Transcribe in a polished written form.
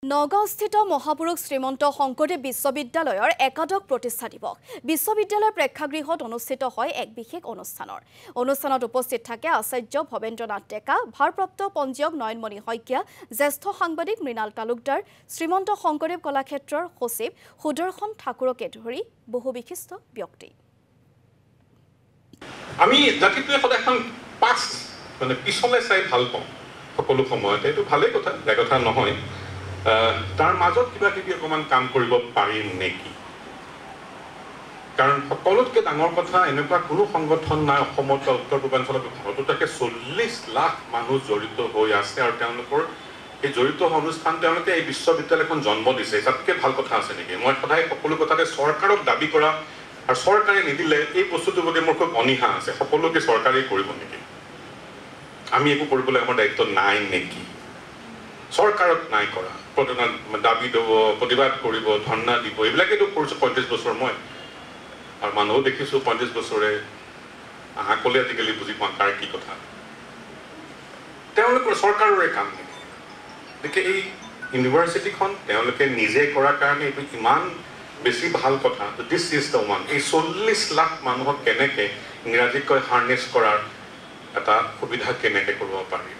নগাঁওস্থিত মহাপুৰুষ শ্ৰীমন্ত শংকৰদেৱ বিশ্ববিদ্যালয়ৰ একাদশ প্ৰতিষ্ঠা দিৱস বিশ্ববিদ্যালয়ৰ প্ৰেক্ষাগৃহত অনুষ্ঠিত হয় এক বিশেষ অনুষ্ঠানত উপস্থিত থাকে আচাৰ্য ভৱেন্দ্ৰনাথ ডেকা ভাৰপ্ৰাপ্ত পঞ্জীয়ক নয়নমণি শইকীয়া জ্যেষ্ঠ সাংবাদিক মৃণাল তালুকদাৰ শ্ৰীমন্ত শংকৰদেৱ কলাক্ষেত্ৰৰ সচিব সুদৰ্শন ঠাকুৰকে ধৰি বহু বিশিষ্ট ব্যক্তি আমি জাতিটোৱে সদায় এখন পাছ মানে পিছলে চাই ভাল পাওঁ সকলো সময়তে এইটো ভালেই কথা বেয়া কথা নহয় তাৰ মাজত কিবা কিবি অকমান কাম কৰিব পাৰিম নেকি কাৰণ সকলোতকৈ ডাঙৰ কথা এনেকুৱা কোনো সংগঠন নাই অসমত বা উত্তৰ পূৰ্বাঞ্চলত ভাৰততে 40 লাখ মানুহ জড়িত হৈ আছে আৰু তেওঁলোকৰ এই জড়িত অনুষ্ঠান তেওঁলোকে এই বিশ্ববিদ্যালয়খন জন্ম দিছে তাতকৈ ভাল কথা আছে নেকি মই সদায় সকলো কথাতে চৰকাৰক দাবী কৰা আৰু চৰকাৰে নিদিলে এই বস্তুটো প্ৰতি মোৰ খুব অনীহা আছে সকলোকে চৰকাৰে কৰিব নেকি আমি একো কৰিবলৈ আমাৰ দায়িত্ব নাই নেকি চৰকাৰক নাই কৰা দাবী দিব প্ৰতিবাদ কৰিব ধৰ্ণা দিব এইবিলাকেতো কৰিছোঁ 35 বছৰ মই আৰু মানুহো দেখিছোঁ 35 বছৰে আহা ক'লে আজিকালি বুজি পাওঁ কাৰ কি কথা তেওঁলোকৰ চৰকাৰৰে কাম নেকি গতিকে এই ইউনিভাৰ্চিটিখন তেওঁলোকে নিজে কৰাৰ কাৰণে এইটো ইমান বেছি ভাল কথা দিছ ইজ দ্য ওৱান এই 40 লাখ মানুহক কেনেকৈ ইংৰাজীত কয় হাৰ্নেছ কৰাৰ এটা সুবিধা কেনেকৈ কৰিব পাৰি